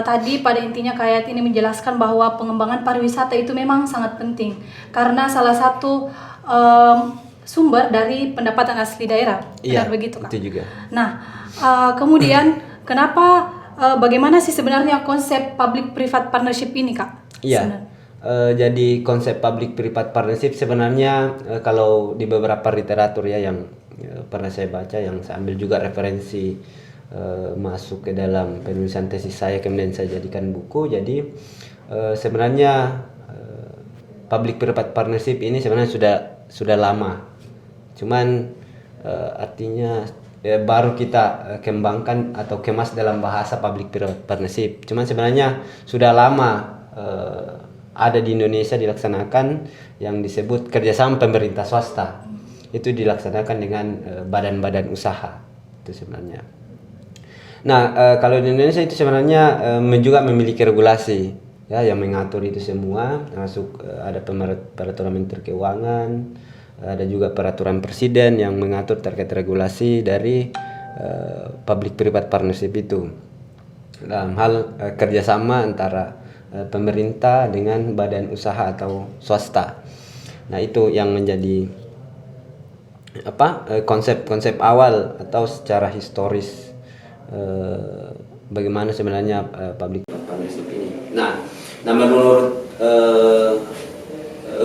tadi pada intinya kayak ini menjelaskan bahwa pengembangan pariwisata itu memang sangat penting karena salah satu sumber dari pendapatan asli daerah. Iya, Benar begitu, Kak? itu juga. Nah, kemudian kenapa bagaimana sih sebenarnya konsep public private partnership ini, Kak? Iya. Jadi konsep public private partnership sebenarnya kalau di beberapa literatur ya yang pernah saya baca, yang saya ambil juga referensi masuk ke dalam penulisan tesis saya, kemudian saya jadikan buku. Jadi sebenarnya public private partnership ini sebenarnya sudah lama. Cuman artinya baru kita kembangkan atau kemas dalam bahasa public private partnership. Cuman sebenarnya sudah lama ada di Indonesia dilaksanakan yang disebut kerjasama pemerintah swasta. Itu dilaksanakan dengan badan-badan usaha itu sebenarnya. Nah, kalau di Indonesia itu sebenarnya juga memiliki regulasi ya yang mengatur itu semua, termasuk ada peraturan Menteri Keuangan, ada juga peraturan Presiden yang mengatur terkait regulasi dari public private partnership itu dalam hal kerjasama antara pemerintah dengan badan usaha atau swasta. Nah, itu yang menjadi konsep-konsep awal atau secara historis bagaimana sebenarnya public partnership ini. Nah menurut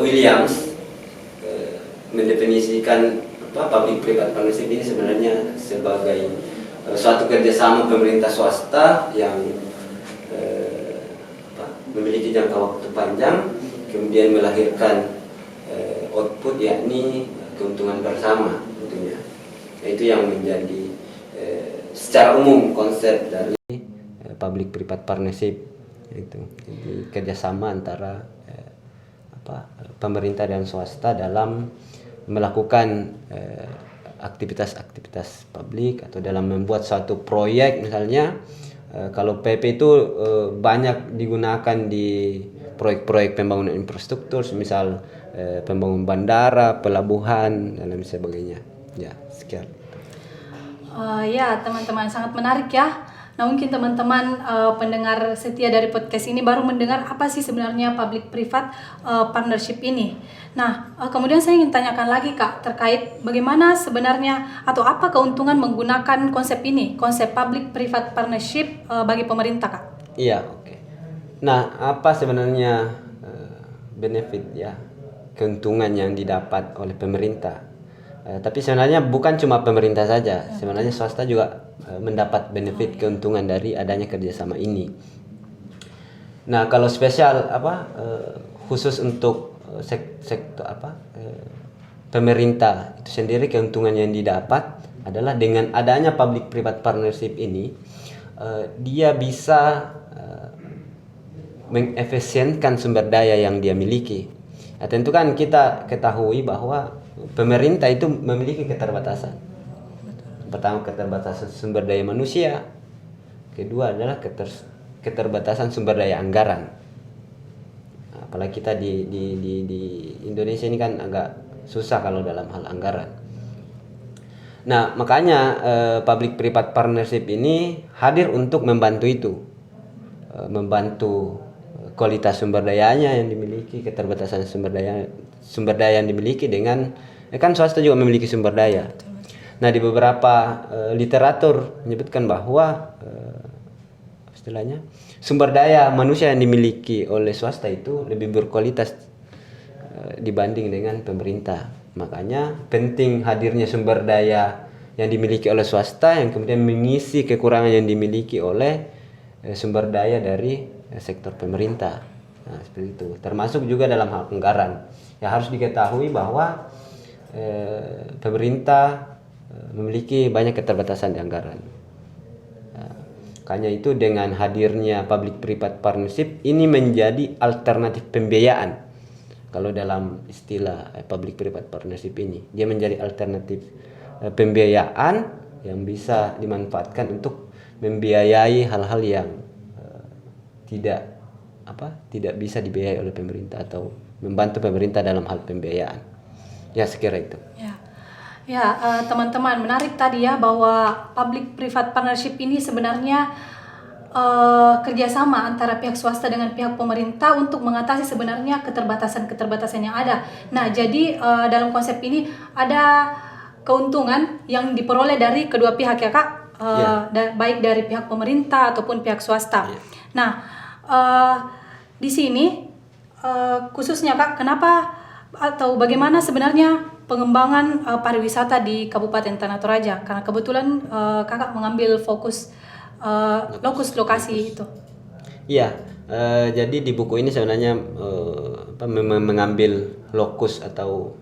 Williams mendefinisikan public private partnership ini sebenarnya sebagai suatu kerjasama pemerintah swasta yang memiliki jangka waktu panjang, kemudian melahirkan output yakni keuntungan bersama tentunya. Nah, itu yang menjadi secara umum konsep dari public private partnership itu. Jadi kerjasama antara pemerintah dan swasta dalam melakukan aktivitas-aktivitas publik atau dalam membuat suatu proyek misalnya. Kalau PP itu banyak digunakan di proyek-proyek pembangunan infrastruktur, misal pembangunan bandara, pelabuhan dan lain sebagainya. Ya, sekian. Ya, teman-teman, sangat menarik ya. Nah, mungkin teman-teman pendengar setia dari podcast ini baru mendengar apa sih sebenarnya public private partnership ini. Nah, kemudian saya ingin tanyakan lagi, Kak, terkait bagaimana sebenarnya atau apa keuntungan menggunakan konsep ini, konsep public private partnership bagi pemerintah, Kak? Iya, oke. Nah, apa sebenarnya benefit ya, keuntungan yang didapat oleh pemerintah? Tapi sebenarnya bukan cuma pemerintah saja, sebenarnya swasta juga mendapat benefit keuntungan dari adanya kerjasama ini. Nah, kalau spesial khusus untuk sektor pemerintah itu sendiri, keuntungan yang didapat adalah dengan adanya public private partnership ini dia bisa mengefisienkan sumber daya yang dia miliki. Nah, tentu kan kita ketahui bahwa pemerintah itu memiliki keterbatasan. Pertama, keterbatasan sumber daya manusia. Kedua adalah keterbatasan sumber daya anggaran. Apalagi kita di Indonesia ini kan agak susah kalau dalam hal anggaran. Nah, makanya public private partnership ini hadir untuk membantu itu. Membantu kualitas sumber dayanya yang dimiliki, keterbatasan sumber daya yang dimiliki dengan kan swasta juga memiliki sumber daya. Nah, di beberapa literatur menyebutkan bahwa istilahnya sumber daya manusia yang dimiliki oleh swasta itu lebih berkualitas dibanding dengan pemerintah. Makanya penting hadirnya sumber daya yang dimiliki oleh swasta yang kemudian mengisi kekurangan yang dimiliki oleh sumber daya dari sektor pemerintah. Nah, seperti itu. Termasuk juga dalam hal anggaran. Ya, harus diketahui bahwa pemerintah memiliki banyak keterbatasan di anggaran. Makanya itu dengan hadirnya public private partnership ini menjadi alternatif pembiayaan. Kalau dalam istilah public private partnership ini, dia menjadi alternatif pembiayaan yang bisa dimanfaatkan untuk membiayai hal-hal yang tidak bisa dibiayai oleh pemerintah atau membantu pemerintah dalam hal pembiayaan. Ya, sekira itu. Ya, teman-teman, menarik tadi ya bahwa public private partnership ini sebenarnya kerjasama antara pihak swasta dengan pihak pemerintah untuk mengatasi sebenarnya keterbatasan-keterbatasan yang ada. Nah, jadi dalam konsep ini ada keuntungan yang diperoleh dari kedua pihak ya Kak, baik dari pihak pemerintah ataupun pihak swasta. Nah, di sini khususnya Kak, kenapa atau bagaimana sebenarnya pengembangan pariwisata di Kabupaten Tanah Toraja? Karena kebetulan Kakak mengambil fokus lokus lokasi itu. Iya, jadi di buku ini sebenarnya mengambil lokus atau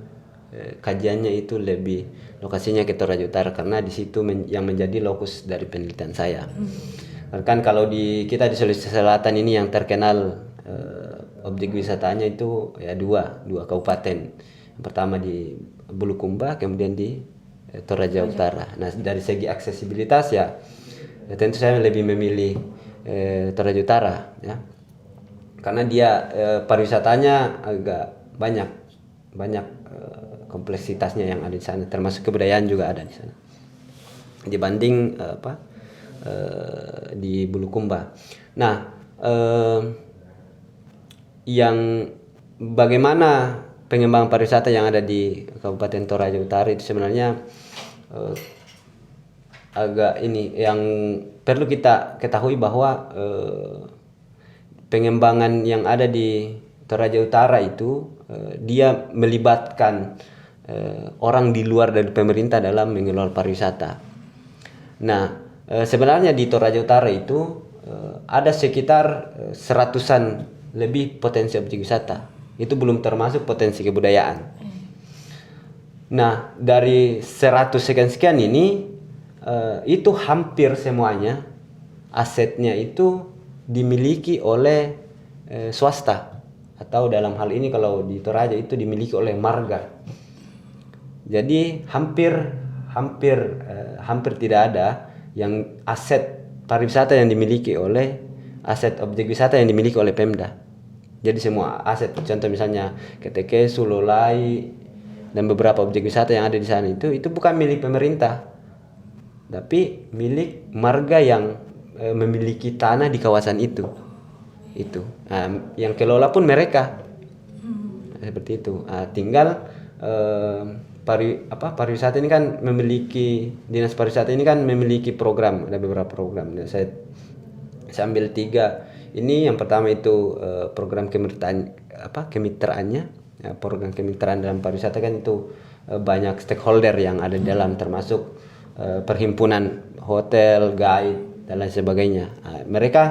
kajiannya itu lebih lokasinya ke Toraja Utara karena di situ yang menjadi lokus dari penelitian saya. Kan kalau kita di Sulawesi Selatan ini yang terkenal objek wisatanya itu ya dua kabupaten. Yang pertama di Bulukumba, kemudian di Toraja Utara. Nah, dari segi aksesibilitas ya tentu saya lebih memilih Toraja Utara ya. Karena dia pariwisatanya agak banyak kompleksitasnya yang ada di sana, termasuk kebudayaan juga ada di sana. Dibanding di Bulukumba. Nah, yang bagaimana pengembangan pariwisata yang ada di Kabupaten Toraja Utara itu sebenarnya agak ini yang perlu kita ketahui bahwa pengembangan yang ada di Toraja Utara itu dia melibatkan orang di luar dari pemerintah dalam mengelola pariwisata. Nah, sebenarnya di Toraja Utara itu ada sekitar seratusan lebih potensi objek wisata. Itu belum termasuk potensi kebudayaan. Nah, dari 100 sekian ini itu hampir semuanya asetnya itu dimiliki oleh swasta, atau dalam hal ini kalau di Toraja itu dimiliki oleh marga. Jadi hampir tidak ada yang aset pariwisata yang dimiliki oleh aset objek wisata yang dimiliki oleh Pemda. Jadi semua aset, contoh misalnya KTK, Sulolai, dan beberapa objek wisata yang ada di sana itu bukan milik pemerintah, tapi milik marga yang memiliki tanah di kawasan itu. Nah, yang kelola pun mereka. Seperti itu. Tinggal pariwisata ini kan dinas pariwisata ini kan memiliki program, ada beberapa program. Saya ambil 3. Ini yang pertama itu program kemitraannya. Program kemitraan dalam pariwisata kan itu banyak stakeholder yang ada di dalam, termasuk perhimpunan hotel, guide dan lain sebagainya. Mereka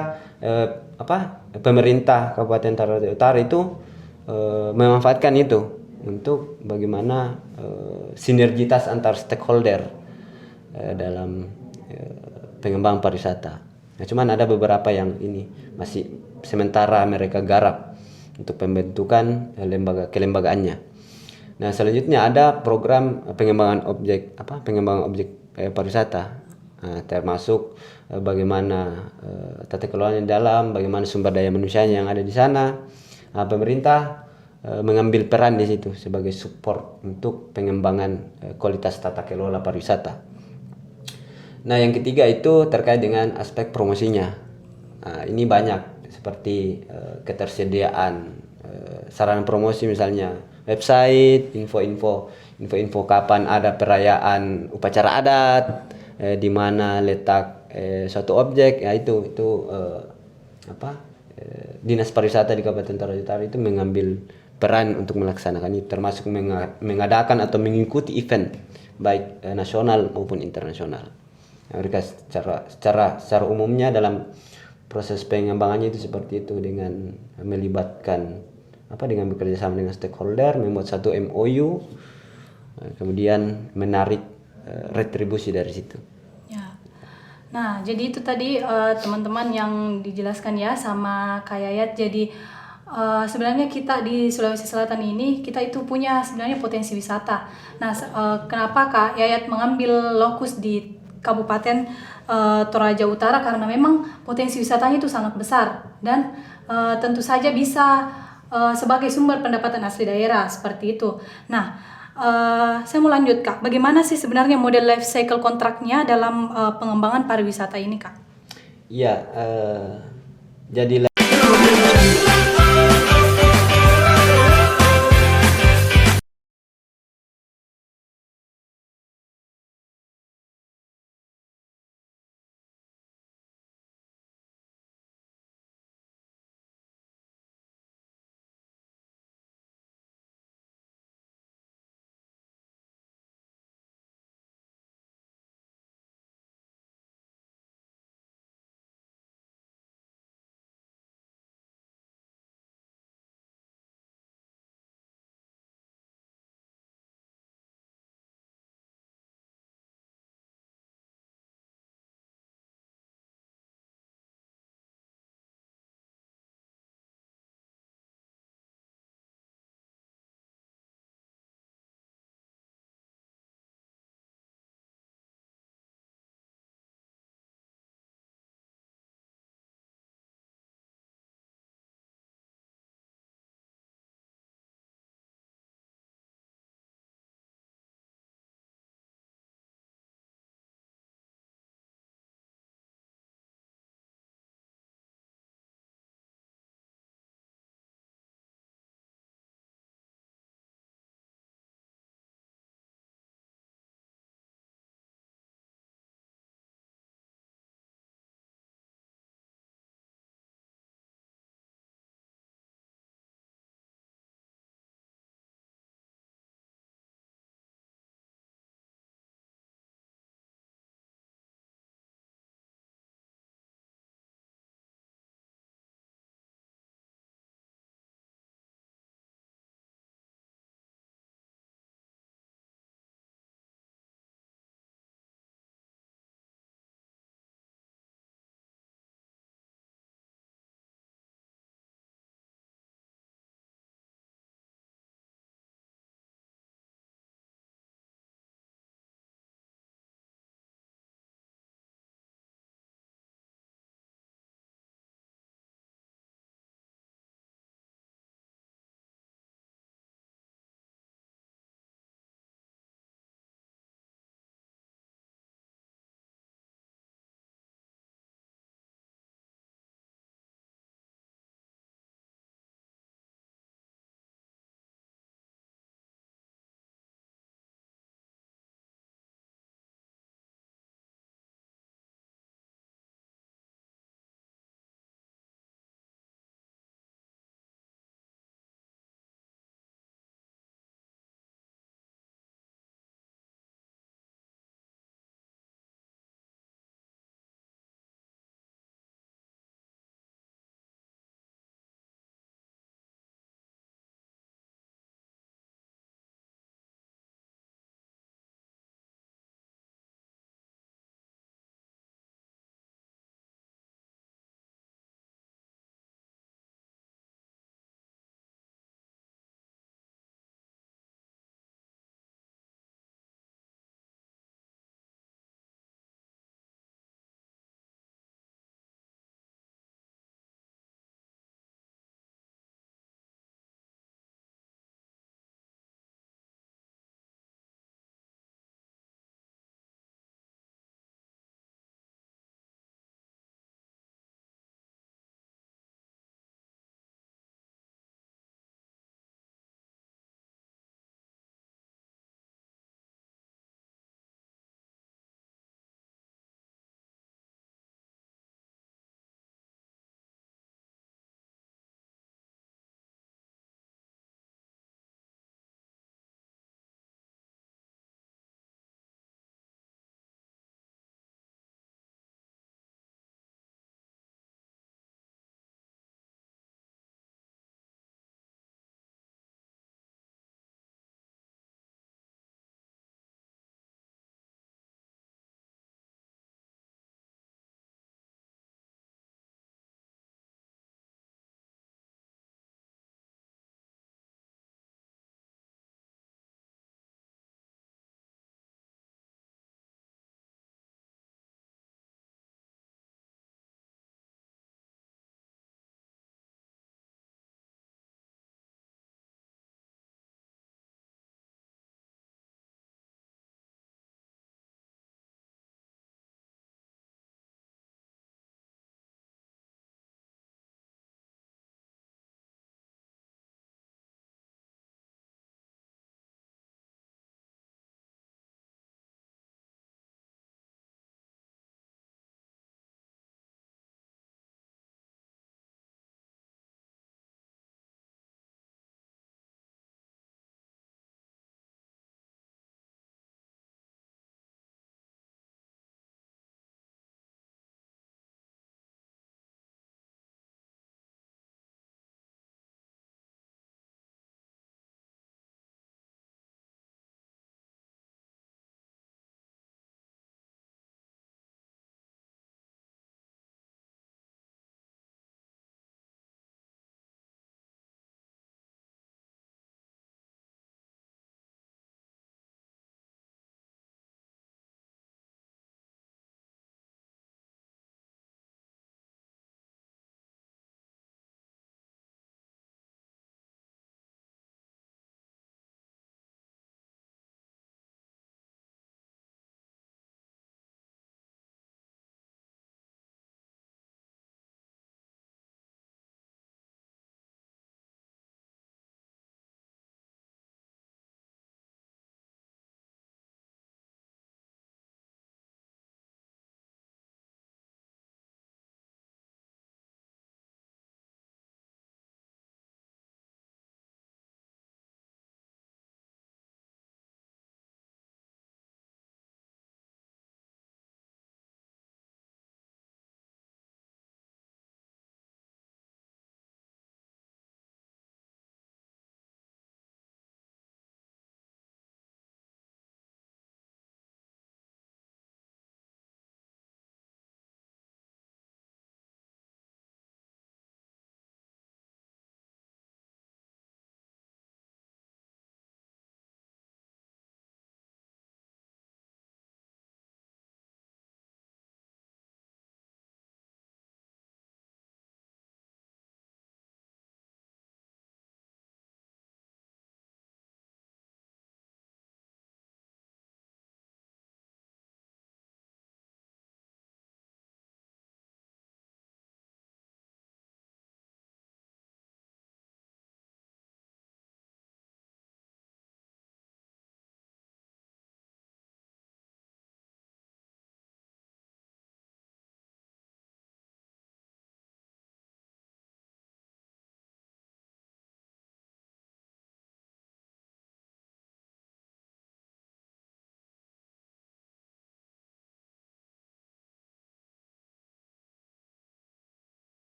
pemerintah Kabupaten Toraja Utara itu memanfaatkan itu untuk bagaimana sinergitas antar stakeholder dalam pengembangan pariwisata. Nah, cuman ada beberapa yang ini masih sementara mereka garap untuk pembentukan kelembagaannya. Nah, selanjutnya ada program pengembangan objek pariwisata. Nah, termasuk bagaimana tata kelolanya dalam, bagaimana sumber daya manusianya yang ada di sana. Nah, pemerintah mengambil peran di situ sebagai support untuk pengembangan kualitas tata kelola pariwisata. Nah, yang ketiga itu terkait dengan aspek promosinya. Nah, ini banyak seperti ketersediaan sarana promosi, misalnya website, info info kapan ada perayaan upacara adat, di mana letak suatu objek. Ya itu dinas pariwisata di Kabupaten Toraja Utara itu mengambil peran untuk melaksanakan itu, termasuk mengadakan atau mengikuti event baik nasional maupun internasional. Mereka secara umumnya dalam proses pengembangannya itu seperti itu, dengan melibatkan dengan bekerja sama dengan stakeholder, membuat satu MOU, kemudian menarik retribusi dari situ. Ya. Nah, jadi itu tadi teman-teman yang dijelaskan ya sama Kak Yayat. Jadi sebenarnya kita di Sulawesi Selatan ini kita itu punya sebenarnya potensi wisata. Nah, kenapa Kak Yayat mengambil lokus di Kabupaten Toraja Utara? Karena memang potensi wisatanya itu sangat besar dan tentu saja bisa sebagai sumber pendapatan asli daerah seperti itu. Nah, saya mau lanjut Kak, bagaimana sih sebenarnya model life cycle kontraknya dalam pengembangan pariwisata ini Kak? ya jadi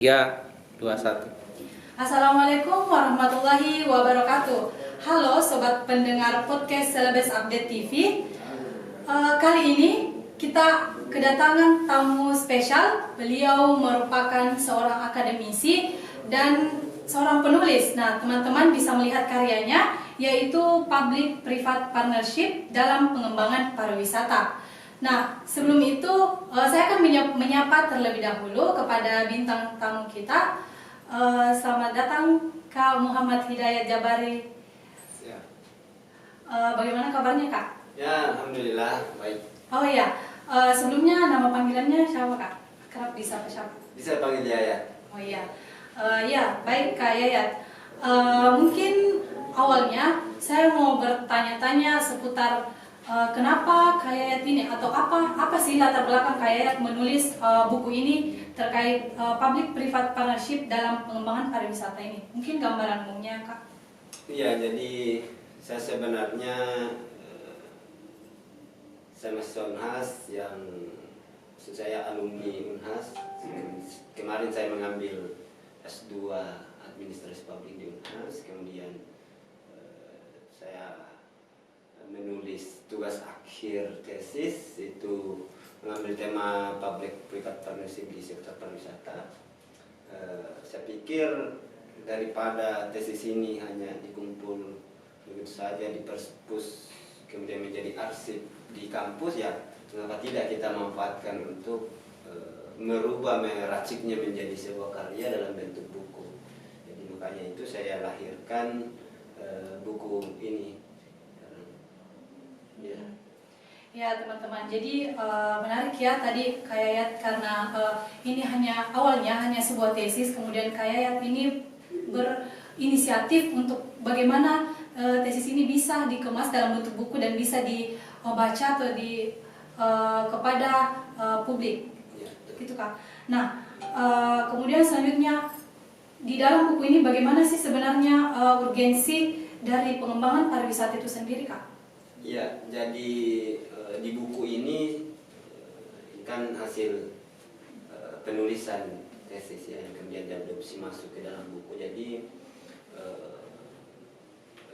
3, 2, 1. Assalamualaikum warahmatullahi wabarakatuh. Halo sobat pendengar podcast Selebes Update TV. Kali ini kita kedatangan tamu spesial. Beliau merupakan seorang akademisi dan seorang penulis. Nah, teman-teman bisa melihat karyanya, yaitu Public Private Partnership dalam pengembangan pariwisata. Nah, sebelum itu saya akan menyapa terlebih dahulu kepada bintang tamu kita. Selamat datang Kak Muhammad Hidayat Jabari. Ya. Bagaimana kabarnya Kak? Ya, alhamdulillah baik. Oh iya, sebelumnya nama panggilannya siapa Kak? Kerap disapa siapa? Bisa panggil Yayat. Oh iya, ya baik Kak Yayat. Mungkin awalnya saya mau bertanya-tanya seputar kenapa Kak Yayat ini, atau apa sih latar belakang Kak Yayat menulis buku ini terkait public private partnership dalam pengembangan pariwisata ini? Mungkin gambaran umumnya Kak. Iya, jadi saya sebenarnya saya mahasiswa Unhas yang maksud saya alumni Unhas. Kemarin saya mengambil S2 Administrasi Publik di Unhas, kemudian saya menulis tugas akhir tesis itu mengambil tema public private partnership di sektor pariwisata. Saya pikir daripada tesis ini hanya dikumpul begitu saja di perpus kemudian menjadi arsip di kampus, ya mengapa tidak kita manfaatkan untuk merubah, meraciknya menjadi sebuah karya dalam bentuk buku. Jadi makanya itu saya lahirkan buku ini. Ya. Ya teman-teman, jadi menarik ya tadi Kak Yayat, karena ini awalnya hanya sebuah tesis, kemudian Kak Yayat ini berinisiatif untuk bagaimana tesis ini bisa dikemas dalam bentuk buku dan bisa dibaca atau kepada publik, gitu Kak. Nah, kemudian selanjutnya di dalam buku ini bagaimana sih sebenarnya urgensi dari pengembangan pariwisata itu sendiri Kak? Ya, jadi di buku ini kan hasil penulisan tesis ya, yang kemudian diadopsi masuk ke dalam buku. Jadi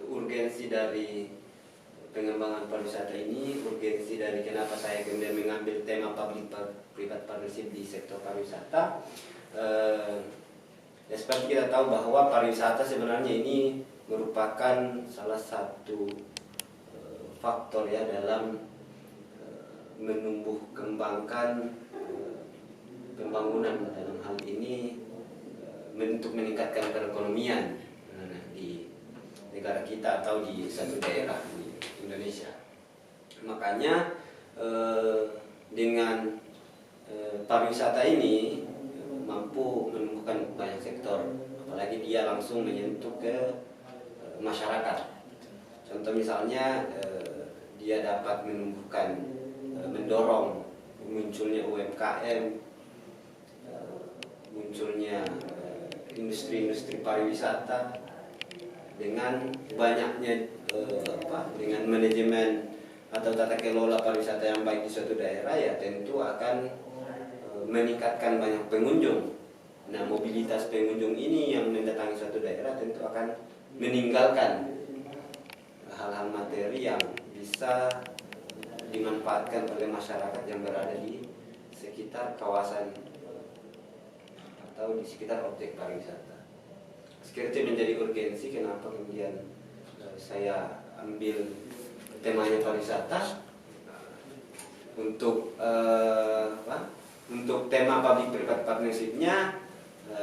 urgensi dari pengembangan pariwisata ini, urgensi dari kenapa saya kemudian mengambil tema public private partnership di sektor pariwisata. Ya, seperti kita tahu bahwa pariwisata sebenarnya ini merupakan salah satu faktor ya dalam menumbuh kembangkan pembangunan dalam hal ini untuk meningkatkan perekonomian di negara kita atau di satu daerah di Indonesia. Makanya dengan pariwisata ini mampu menumbuhkan banyak sektor, apalagi dia langsung menyentuh ke masyarakat. Contoh misalnya dia dapat menumbuhkan, mendorong munculnya UMKM, munculnya industri-industri pariwisata dengan banyaknya dengan manajemen atau tata kelola pariwisata yang baik di suatu daerah, ya tentu akan meningkatkan banyak pengunjung. Nah, mobilitas pengunjung ini yang mendatangi suatu daerah tentu akan meninggalkan hal-hal materi yang bisa dimanfaatkan oleh masyarakat yang berada di sekitar kawasan atau di sekitar objek pariwisata. Sekiranya menjadi urgensi kenapa kemudian saya ambil temanya pariwisata untuk untuk tema public private partnership-nya.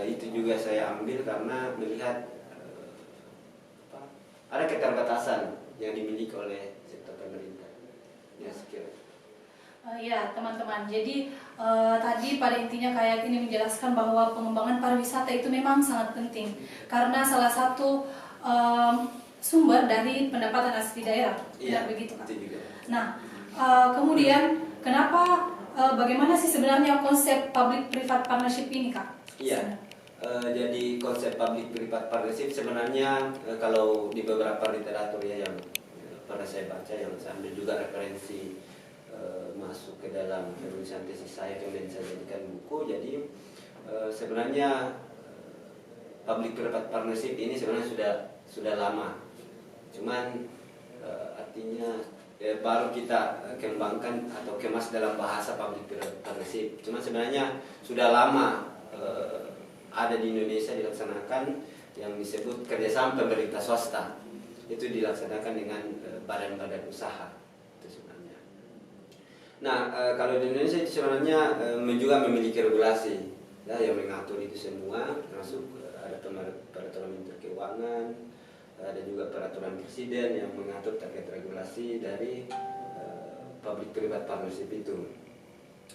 Itu juga saya ambil karena melihat ada keterbatasan yang dimiliki oleh sektor pemerintah. Ya, sekiranya. Ya teman-teman, jadi tadi pada intinya kayak ini menjelaskan bahwa pengembangan pariwisata itu memang sangat penting karena salah satu sumber dari pendapatan asli daerah. Iya, begitu Kak. itu juga. Nah, kemudian kenapa bagaimana sih sebenarnya konsep public private partnership ini Kak? Iya. Jadi konsep public private partnership sebenarnya kalau di beberapa literatur ya yang pernah saya baca, yang saya ambil juga referensi masuk ke dalam penulisan tesis saya kemudian saya jadikan buku. Jadi sebenarnya public private partnership ini sebenarnya sudah lama. Cuman artinya baru kita kembangkan atau kemas dalam bahasa public private partnership. Cuman sebenarnya sudah lama ada di Indonesia dilaksanakan yang disebut kerjasama pemerintah swasta. Itu dilaksanakan dengan badan-badan usaha itu sebenarnya. Nah, kalau di Indonesia itu sebenarnya juga memiliki regulasi ya, yang mengatur itu semua, termasuk ada peraturan Menteri Keuangan, ada juga peraturan Presiden yang mengatur terkait regulasi dari public private partnership itu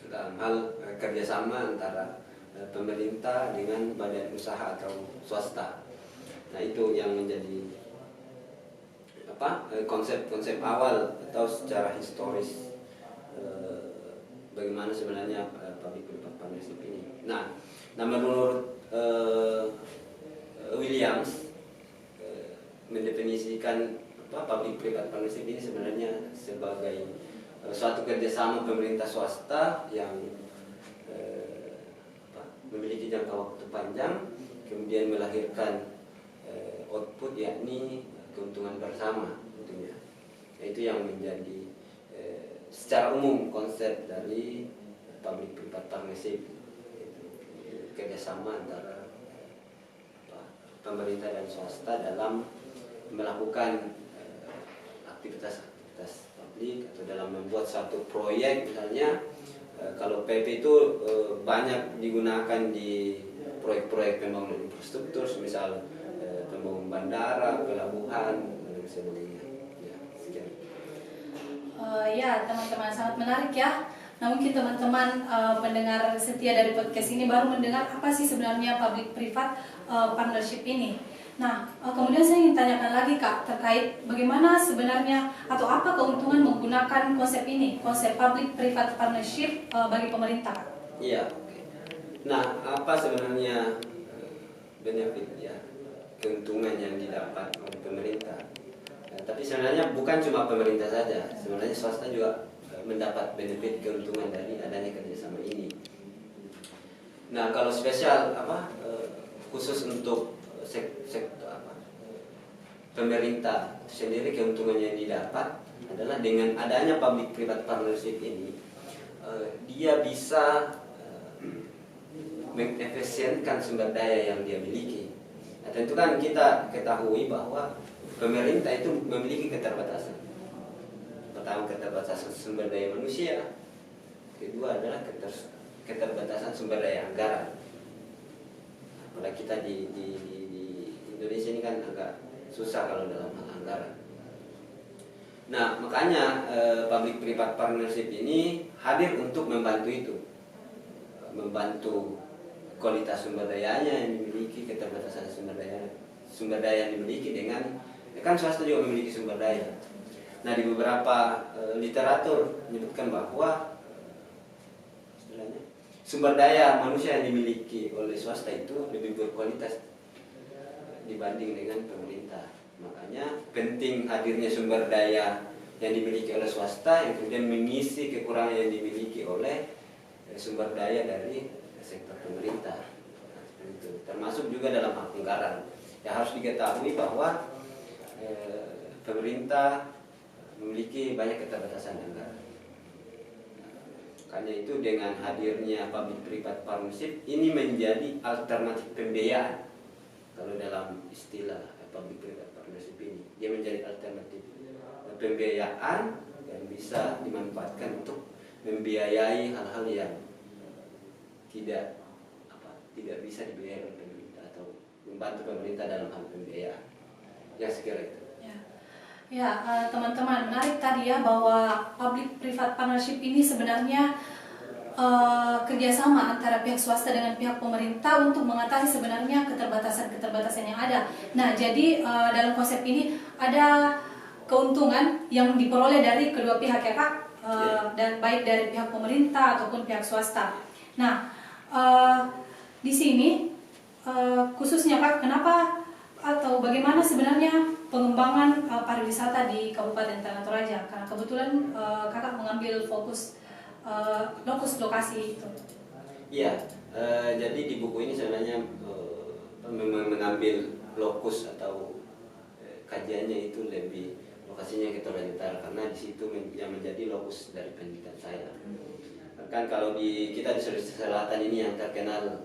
dalam hal kerjasama antara pemerintah dengan badan usaha atau swasta. Nah, itu yang menjadi konsep-konsep awal atau secara historis bagaimana sebenarnya public private partnership ini. Nah menurut Williams mendefinisikan public private partnership ini sebenarnya sebagai suatu kerjasama pemerintah swasta yang memiliki jangka waktu panjang, kemudian melahirkan output yakni keuntungan bersama tentunya. Itu yang menjadi secara umum konsep dari public private partnership, kerjasama antara pemerintah dan swasta dalam melakukan aktivitas publik atau dalam membuat satu proyek. Misalnya kalau PP itu banyak digunakan di proyek-proyek pembangunan infrastruktur, misal pembangunan bandara, pelabuhan, dan sebagainya. Ya, sekian. Ya, teman-teman, sangat menarik ya. Nah, mungkin teman-teman pendengar setia dari podcast ini baru mendengar apa sih sebenarnya public-private partnership ini. Nah, kemudian saya ingin tanyakan lagi Kak, terkait bagaimana sebenarnya atau apa keuntungan menggunakan konsep ini, konsep public-private partnership bagi pemerintah Kak? Iya. Nah, apa sebenarnya benefit ya, keuntungan yang didapat oleh pemerintah? Tapi sebenarnya bukan cuma pemerintah saja, sebenarnya swasta juga mendapat benefit keuntungan dari adanya kerjasama ini. Nah, kalau spesial khusus untuk sektor pemerintah sendiri, keuntungan yang didapat adalah dengan adanya public private partnership ini, dia bisa mengefisienkan sumber daya yang dia miliki. Nah, tentu kan kita ketahui bahwa pemerintah itu memiliki keterbatasan. Pertama, keterbatasan sumber daya manusia. Kedua adalah keterbatasan sumber daya anggaran. Apalagi kita di Indonesia ini kan agak susah kalau dalam hal anggaran. Nah, makanya public private partnership ini hadir untuk membantu itu, membantu kualitas sumber dayanya yang dimiliki, keterbatasan sumber daya yang dimiliki dengan kan swasta juga memiliki sumber daya. Nah, di beberapa literatur menyebutkan bahwa istilahnya sumber daya manusia yang dimiliki oleh swasta itu lebih berkualitas dibanding dengan pemerintah. Makanya penting hadirnya sumber daya yang dimiliki oleh swasta yang kemudian mengisi kekurangan yang dimiliki oleh sumber daya dari sektor pemerintah. Nah, itu termasuk juga dalam hal anggaran. Ya, harus diketahui bahwa pemerintah memiliki banyak keterbatasan anggaran. Makanya itu dengan hadirnya public private partnership ini menjadi alternatif pembiayaan. Kalau dalam istilah public private partnership ini, dia menjadi alternatif pembiayaan yang bisa dimanfaatkan untuk membiayai hal-hal yang tidak bisa dibiayai oleh pemerintah atau membantu pemerintah dalam hal pembiayaan. Yang sekira itu. Ya, teman-teman, menarik tadi ya bahwa public-private partnership ini sebenarnya kerjasama antara pihak swasta dengan pihak pemerintah untuk mengatasi sebenarnya keterbatasan-keterbatasan yang ada. Nah, jadi dalam konsep ini ada keuntungan yang diperoleh dari kedua pihak ya Kak, dan baik dari pihak pemerintah ataupun pihak swasta. Nah, di sini khususnya Kak, kenapa atau bagaimana sebenarnya pengembangan pariwisata di Kabupaten Tanah Toraja? Karena kebetulan Kakak mengambil fokus lokasi itu. Iya, Jadi di buku ini sebenarnya memang mengambil lokus atau kajiannya itu lebih lokasinya ke Toraja Utara karena di situ yang menjadi lokus dari penelitian saya. Kan kalau kita di Sulawesi Selatan ini yang terkenal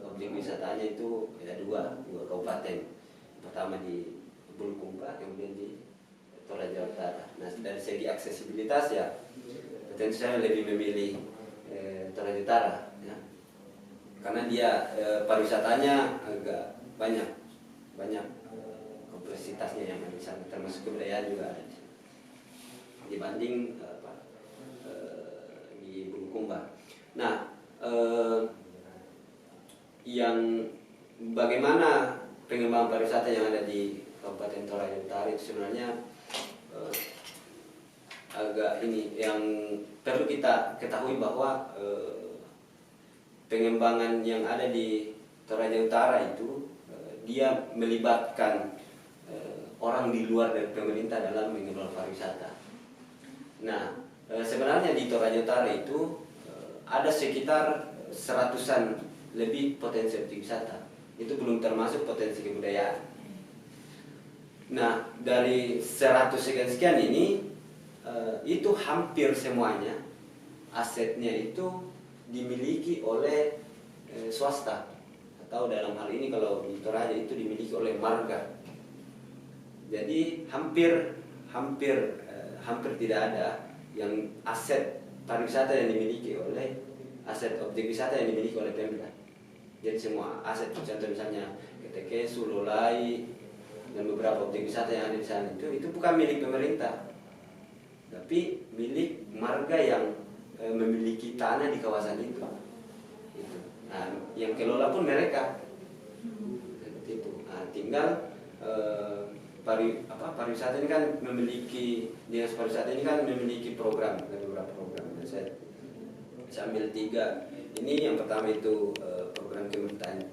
objek wisatanya itu ada dua kabupaten. Pertama di Bulukumba, kemudian di Toraja Utara. Nah dari segi aksesibilitas ya tentu saya lebih memilih Toraja Utara ya. Karena dia pariwisatanya agak banyak kompleksitasnya yang ada di sana, termasuk kebudayaan juga ada di sana. Dibanding di Bulukumba. Nah, yang bagaimana pengembangan pariwisata yang ada di Kabupaten Toraja Utara itu sebenarnya agak ini yang perlu kita ketahui bahwa pengembangan yang ada di Toraja Utara itu dia melibatkan orang di luar dari pemerintah dalam mengelola pariwisata. Nah, sebenarnya di Toraja Utara itu ada sekitar 100-an lebih potensi objek wisata. Itu belum termasuk potensi kebudayaan. Nah, dari 100 sekian ini itu hampir semuanya asetnya itu dimiliki oleh swasta, atau dalam hal ini kalau di Toraja itu dimiliki oleh marga. Jadi hampir tidak ada yang aset pariwisata yang dimiliki oleh aset objek wisata yang dimiliki oleh Pemda. Jadi semua aset, contoh misalnya KTK, Sulolai dan beberapa objek wisata yang ada di sana itu bukan milik pemerintah, tapi milik marga yang memiliki tanah di kawasan itu. Nah, yang kelola pun mereka. Seperti itu. Nah, tinggal pariwisata ini kan dinas pariwisata ini kan memiliki program, ada beberapa program. Saya ambil 3. Ini yang pertama itu program kemitraannya.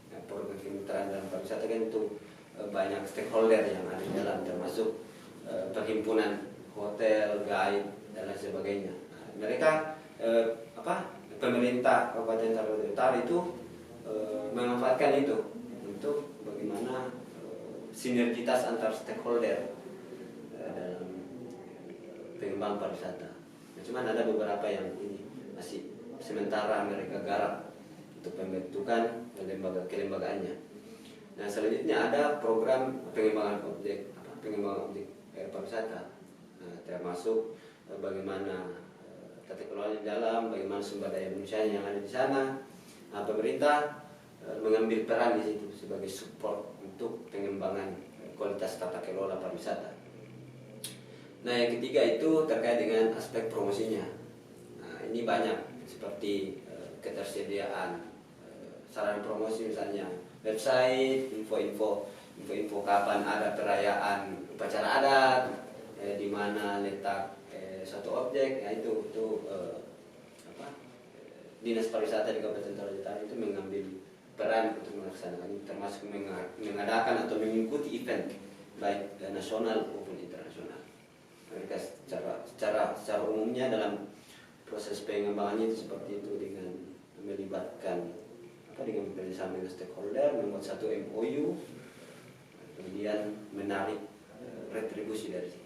Nah, program kemitraan dalam pariwisata kan itu banyak stakeholder yang ada di dalam, termasuk perhimpunan hotel, guide dan lain sebagainya. Nah, mereka pemerintah Kabupaten Toraja Utara itu memanfaatkan itu untuk bagaimana sinergitas antar stakeholder dalam pengembangan pariwisata. Nah, cuman ada beberapa yang ini masih sementara mereka garap untuk pembentukan kelembagaannya. Nah, selanjutnya ada program pengembangan objek pariwisata, termasuk bagaimana tata kelola di dalam, bagaimana sumber daya manusia yang ada di sana. Nah, pemerintah mengambil peran di situ sebagai support untuk pengembangan kualitas tata kelola pariwisata. Nah, yang ketiga itu terkait dengan aspek promosinya. Nah, ini banyak seperti ketersediaan sarana promosi, misalnya website, info kapan ada perayaan upacara adat, di mana letak suatu objek. Ya itu dinas pariwisata di Kabupaten Toraja Utara itu mengambil peran untuk melaksanakan ini, termasuk mengadakan atau mengikuti event baik nasional maupun internasional. Mereka secara umumnya dalam proses pengembangannya itu seperti itu, dengan melibatkan dengan bekerjasama dengan stakeholder, membuat satu MOU, kemudian menarik retribusi dari situ.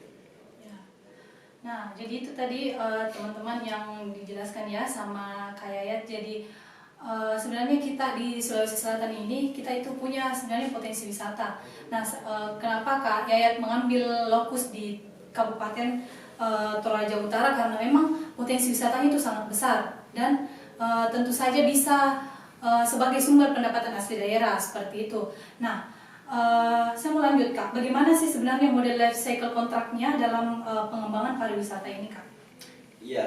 Nah, jadi itu tadi teman-teman yang dijelaskan ya sama Kak Yayat. Jadi sebenarnya kita di Sulawesi Selatan ini kita itu punya sebenarnya potensi wisata. Nah, kenapa Kak Yayat mengambil lokus di Kabupaten Toraja Utara? Karena memang potensi wisatanya itu sangat besar dan tentu saja bisa sebagai sumber pendapatan asli daerah seperti itu. Nah, saya mau lanjut Kak, bagaimana sih sebenarnya model life cycle kontraknya dalam pengembangan pariwisata ini Kak? Iya,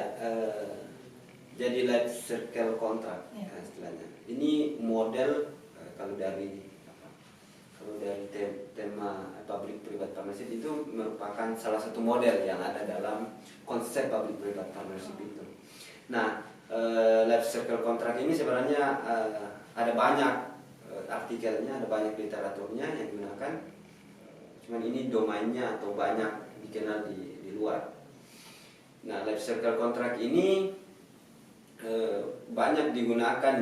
jadi life cycle kontrak istilahnya. Ini model kalau dari tema public private partnership itu merupakan salah satu model yang ada dalam konsep public private partnership itu. Nah, life cycle kontrak ini sebenarnya ada banyak artikelnya, ada banyak literaturnya yang digunakan. Cuman ini domainnya atau banyak dikenal di luar. Nah, life cycle kontrak ini banyak digunakan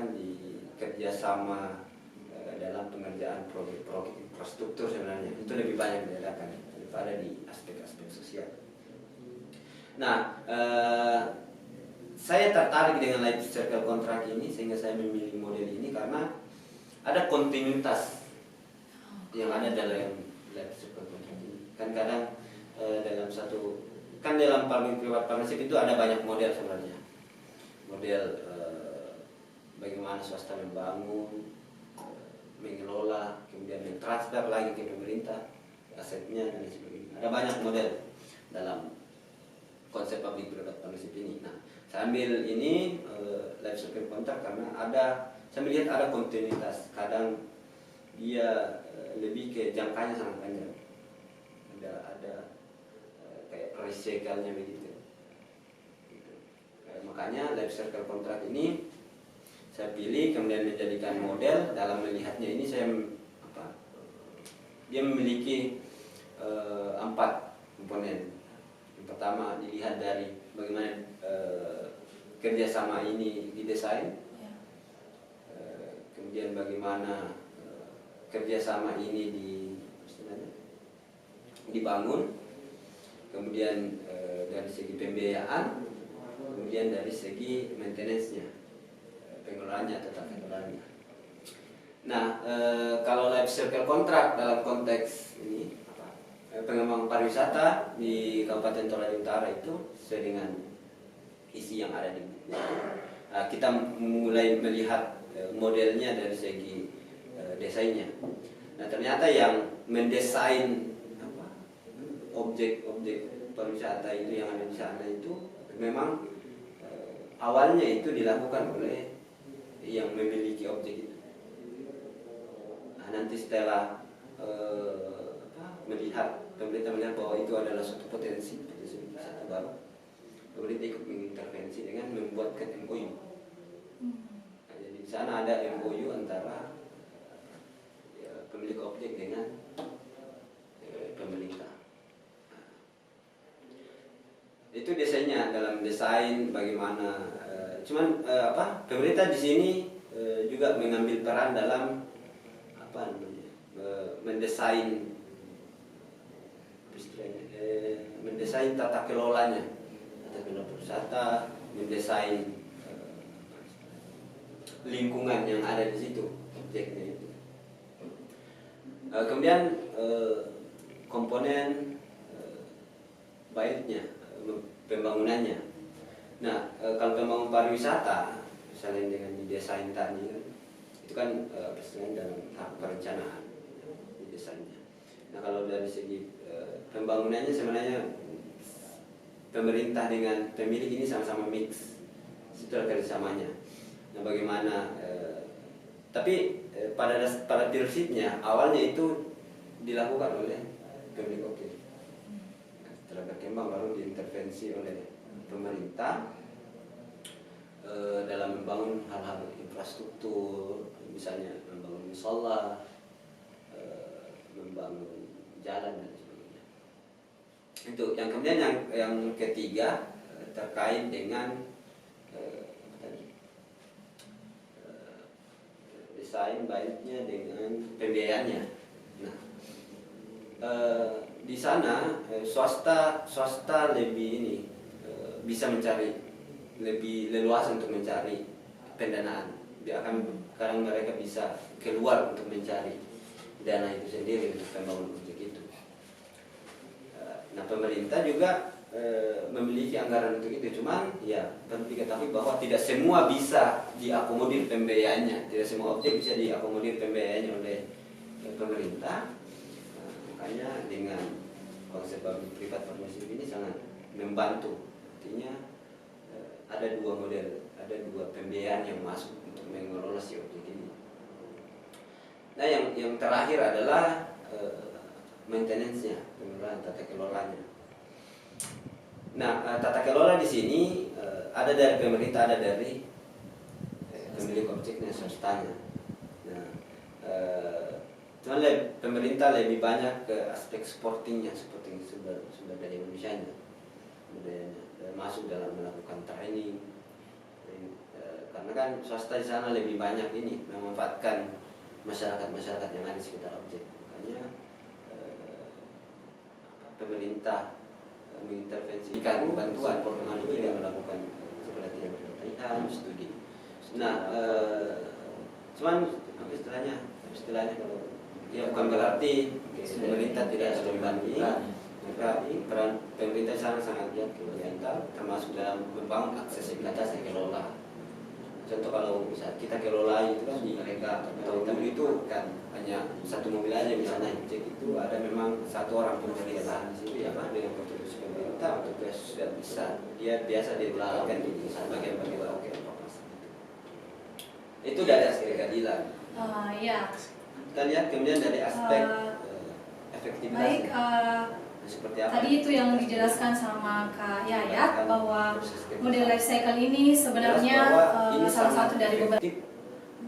di kerjasama dalam pengerjaan proyek-proyek infrastruktur sebenarnya. Itu lebih banyak diadakan daripada di aspek-aspek sosial. Nah, saya tertarik dengan life circle contract ini sehingga saya memilih model ini karena ada kontinuitas yang ada dalam life circle contract ini. Kan kadang dalam public-private partnership itu ada banyak model sebenarnya. Model bagaimana swasta membangun, mengelola, kemudian mentransfer lagi ke pemerintah asetnya dan sebagainya. Ada banyak model dalam konsep public-private partnership ini. Nah, saya ambil ini life cycle contract karena saya melihat ada kontinuitas. Kadang dia lebih ke jangkanya sangat panjang. Ada kayak recycle-nya begitu. Makanya life cycle contract ini saya pilih kemudian menjadikan model. Dalam melihatnya ini dia memiliki 4 komponen. Yang pertama dilihat dari bagaimana kerjasama ini didesain, kemudian bagaimana kerjasama ini dibangun, kemudian dari segi pembiayaan, kemudian dari segi maintenance-nya, pengelolaannya atau tata kelolanya. Nah, kalau life cycle contract dalam konteks ini pengembangan pariwisata di Kabupaten Toraja Utara itu sesuai dengan isi yang ada di buku. Kita mulai melihat modelnya dari segi desainnya. Nah, ternyata yang mendesain objek-objek pariwisata itu yang ada di sana itu memang awalnya itu dilakukan oleh yang memiliki objek itu. Nah, nanti setelah pemerintah melihat bahwa itu adalah suatu potensi wisata baru, pemerintah ikut mengintervensi dengan membuatkan MOU. Nah, jadi di sana ada MOU antara pemilik objek dengan pemerintah. Itu desainnya, dalam desain bagaimana pemerintah di sini juga mengambil peran dalam mendesain tata kelolanya, tata kelola wisata, mendesain lingkungan yang ada di situ, objeknya itu. Kemudian komponen baiknya, pembangunannya. Nah, kalau pembangunan pariwisata, misalnya dengan didesain tadi kan, itu kan dalam tahap perencanaan di desainnya. Nah, kalau dari segi pembangunannya sebenarnya pemerintah dengan pemilik ini sama-sama mix, itulah kerjasamanya. Nah, bagaimana? Tapi pada prinsipnya awalnya itu dilakukan oleh pemilik objek. Setelah berkembang baru diintervensi oleh pemerintah dalam membangun hal-hal infrastruktur, misalnya membangun musola, membangun jalan dan sebagainya. Itu yang kemudian yang ketiga terkait dengan desain baiknya dengan pembiayaannya. Nah, di sana swasta lebih bisa mencari lebih leluasa untuk mencari pendanaan. Karena mereka bisa keluar untuk mencari dana itu sendiri untuk membangun objek itu. Nah, pemerintah juga memiliki anggaran untuk itu, cuman ya perlu diketahui bahwa tidak semua bisa diakomodir pembiayaannya, tidak semua objek bisa diakomodir pembiayaannya oleh pemerintah. Makanya dengan konsep public private partnership ini sangat membantu. Artinya ada dua model, ada dua pembiayaan yang masuk untuk mengelola si objek ini. Nah, yang terakhir adalah maintenance-nya, pengelolaan tata kelolanya. Nah, tata kelola di sini ada dari pemerintah, ada dari pemilik objeknya, swastanya. Nah, cuman pemerintah lebih banyak ke aspek sportingnya, sporting sumber daya manusianya, masuk dalam melakukan training. Karena kan swasta di sana lebih banyak ini memanfaatkan masyarakat yang ada di sekitar objek. Makanya pemerintah mengintervensi kan bantuan program itu yang melakukan pelatihan studi. Nah, cuman istilahnya kalau ya bukan berarti pemerintah tidak harus membanding, maka peran pemerintah sangat fundamental termasuk dalam membangun aksesibilitas yang kelola. Contoh kalau bisa kita kelola itu kan di mereka atau itu kan hanya satu mobil aja misalnya cek itu ada memang satu orang pencari lahan di situ ya Pak dengan kontribusi pemerintah untuk sudah bisa dia biasa dilakukan di bagian-bagian oke itu dari aspek keadilan. Ya. Kita lihat kemudian dari aspek efektivitas. Baik, seperti apa? tadi itu yang dijelaskan sama Kak Yayat bahwa model life cycle ini sebenarnya ini salah satu dari beberapa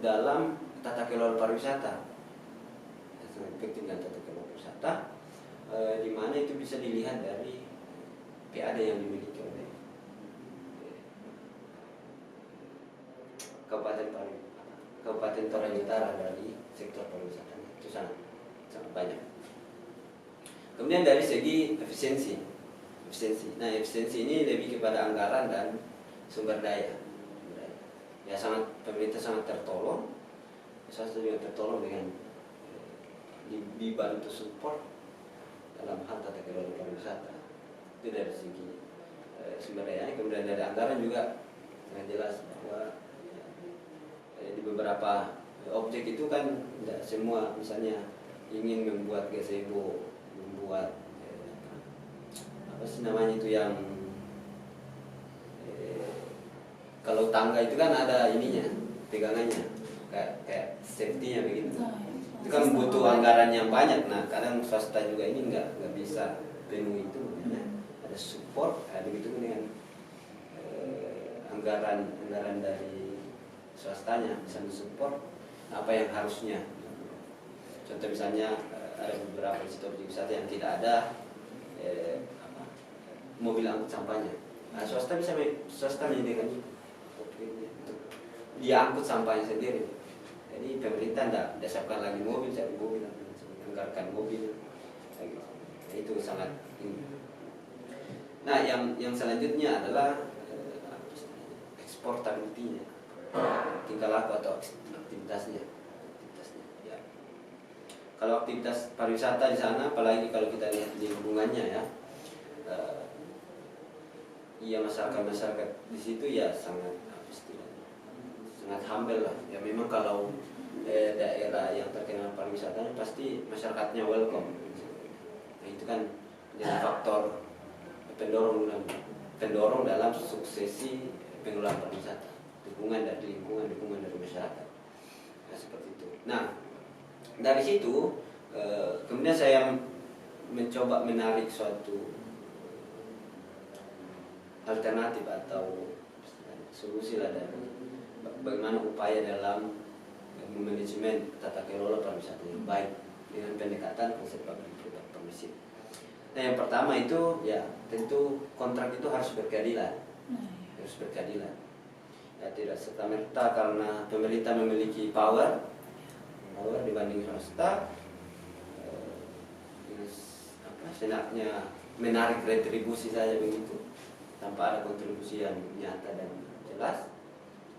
dalam tata kelola pariwisata. Sangat efektif dalam tata kelola pariwisata, di mana itu bisa dilihat dari PAD yang dimiliki oleh Kabupaten Toraja Utara dari sektor pariwisata itu sangat banyak. Kemudian dari segi efisiensi. Nah, efisiensi ini lebih kepada anggaran dan sumber daya. Ya pemerintah sangat tertolong, swasta juga tertolong dengan dibantu support dalam hal tata kelola pariwisata. Itu dari segi sumber daya. Kemudian dari anggaran juga sangat jelas bahwa di beberapa objek itu kan tidak semua misalnya ingin membuat gazebo, membuat apa sih namanya itu yang kalau tangga itu kan ada ininya pegangannya kayak safety-nya begitu. Itu kan butuh anggaran yang banyak. Nah kadang swasta juga ini nggak bisa penuh itu, ada support, begitu dengan anggaran dari swastanya bisa mensupport apa yang harusnya. Contoh misalnya ada beberapa objek wisata yang tidak ada mobil angkut sampahnya. Nah, swasta menyediakan itu. Dia angkut sampahnya sendiri. Jadi pemerintah tidak siapkan lagi mobil, anggarkan mobil. Nah, itu sangat ini. Nah, yang selanjutnya adalah eksportabilitasnya, tingkah laku atau aktivitasnya. Ya. Kalau aktivitas pariwisata di sana, apalagi kalau kita lihat di hubungannya ya, iya masyarakat di situ ya sangat humble lah. Ya memang kalau daerah yang terkenal pariwisatanya pasti masyarakatnya welcome. Nah itu kan jadi faktor pendorong dalam suksesi pengelolaan pariwisata, dukungan dari lingkungan, dukungan dari masyarakat. Nah seperti itu. Nah dari situ kemudian saya mencoba menarik suatu alternatif atau solusi lah dari bagaimana upaya dalam manajemen tata kelola pariwisata yang baik dengan pendekatan konsep public private partnership. Nah yang pertama itu ya tentu kontrak itu harus berkeadilan, Ya tidak serta-merta karena pemerintah memiliki power dibanding swasta, senaknya menarik retribusi saja begitu tanpa ada kontribusi yang nyata dan jelas.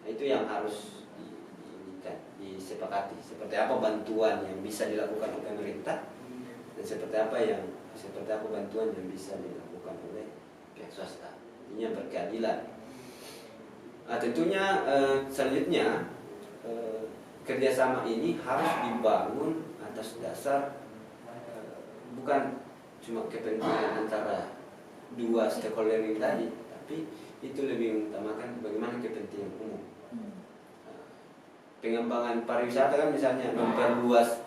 Nah, itu yang harus disepakati. Seperti apa bantuan yang bisa dilakukan oleh pemerintah dan seperti apa bantuan yang bisa dilakukan oleh pihak swasta. Ini berkeadilan. Nah, tentunya selanjutnya kerjasama ini harus dibangun atas dasar bukan cuma kepentingan antara dua stakeholder ini tadi, tapi itu lebih mengutamakan bagaimana kepentingan umum. Pengembangan pariwisata kan misalnya memperluas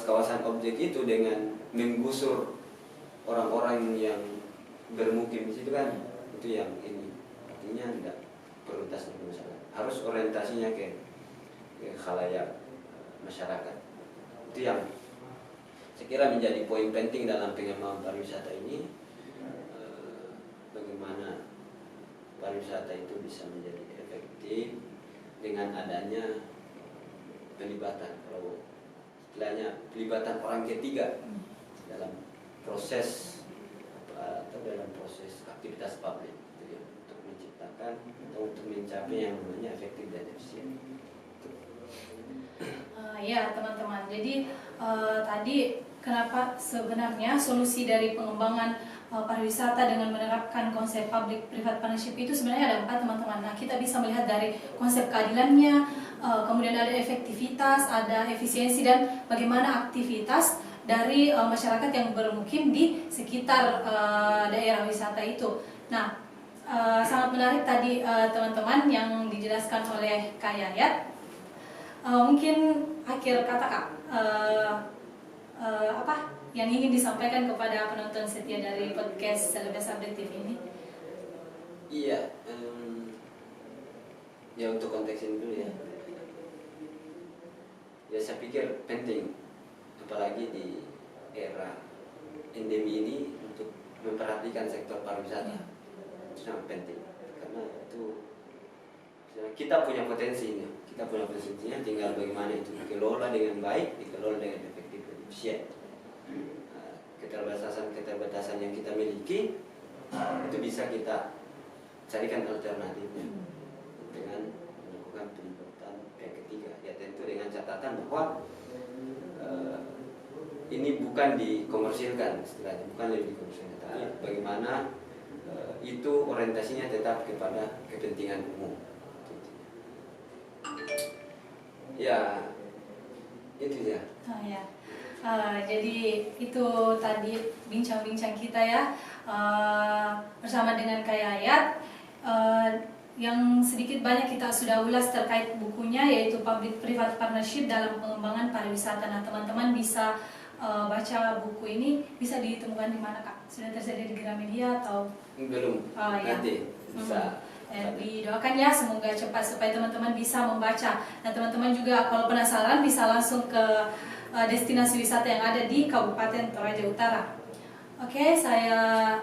kawasan objek itu dengan menggusur orang-orang yang bermukim di situ kan, itu yang ini artinya tidak prioritas masalah. Harus orientasinya ke khalayak masyarakat. Itu yang saya kira menjadi poin penting dalam pengembangan pariwisata ini. Bagaimana pariwisata itu bisa menjadi efektif dengan adanya pelibatan, kalau istilahnya pelibatan orang ketiga dalam proses atau dalam proses aktivitas publik, gitu ya, untuk menciptakan atau untuk mencapai yang namanya efektif dan efisien. Ya teman-teman, jadi tadi kenapa sebenarnya solusi dari pengembangan pariwisata dengan menerapkan konsep public private partnership itu sebenarnya ada 4 teman-teman. Nah, kita bisa melihat dari konsep keadilannya, kemudian ada efektivitas, ada efisiensi, dan bagaimana aktivitas dari masyarakat yang bermukim di sekitar daerah wisata itu. Nah, sangat menarik tadi teman-teman yang dijelaskan oleh Kak Yayat. Mungkin akhir kata Kak, apa yang ingin disampaikan kepada penonton setia dari podcast Selebes Update TV ini? Iya, ya untuk konteks ini dulu ya. Ya saya pikir penting, apalagi di era endemi ini, untuk memperhatikan sektor pariwisata. Itu sangat penting, karena itu kita punya potensinya, tinggal bagaimana itu dikelola dengan baik, dikelola dengan efektif dan efisien. Keterbatasan yang kita miliki itu bisa kita carikan alternatifnya dengan melakukan pelibatan pihak ketiga. Ya tentu dengan catatan bahwa ini bukan dikomersilkan, istilahnya bukan lebih dikomersilkan, tapi bagaimana itu orientasinya tetap kepada kepentingan umum. Ya, itu ya. Jadi itu tadi bincang-bincang kita ya bersama dengan Kak Yayat, yang sedikit banyak kita sudah ulas terkait bukunya, yaitu Public Private Partnership dalam Pengembangan Pariwisata. Nah, teman-teman bisa baca buku ini, bisa ditemukan di mana Kak? Sudah tersedia di Gramedia atau belum? Nanti bisa. Didoakan ya semoga cepat supaya teman-teman bisa membaca. Nah, teman-teman juga kalau penasaran bisa langsung ke destinasi wisata yang ada di Kabupaten Toraja Utara. Oke, saya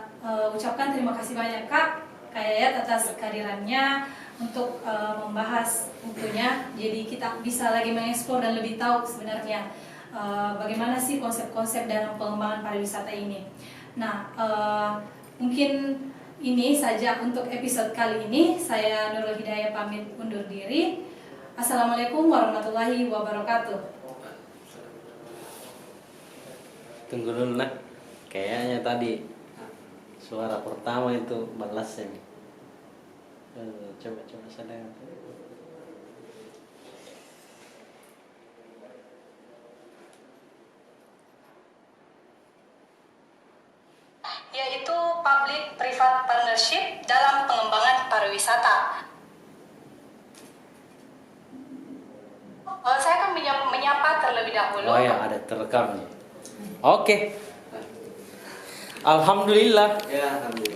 ucapkan terima kasih banyak Kak Yayat atas kehadirannya untuk membahas bukunya. Jadi kita bisa lagi mengeksplor dan lebih tahu sebenarnya bagaimana sih konsep-konsep dalam pengembangan pariwisata ini. Nah, mungkin ini saja untuk episode kali ini. Saya Nurul Hidayah pamit undur diri. Assalamualaikum warahmatullahi wabarakatuh. Tunggu dulu nak, kayaknya tadi suara pertama itu balasnya. Coba saya dengar. Yaitu Public Private Partnership dalam pengembangan pariwisata. Saya akan menyapa terlebih dahulu. Oh ya, ada terekam nih. Oke. Alhamdulillah. Ya, alhamdulillah.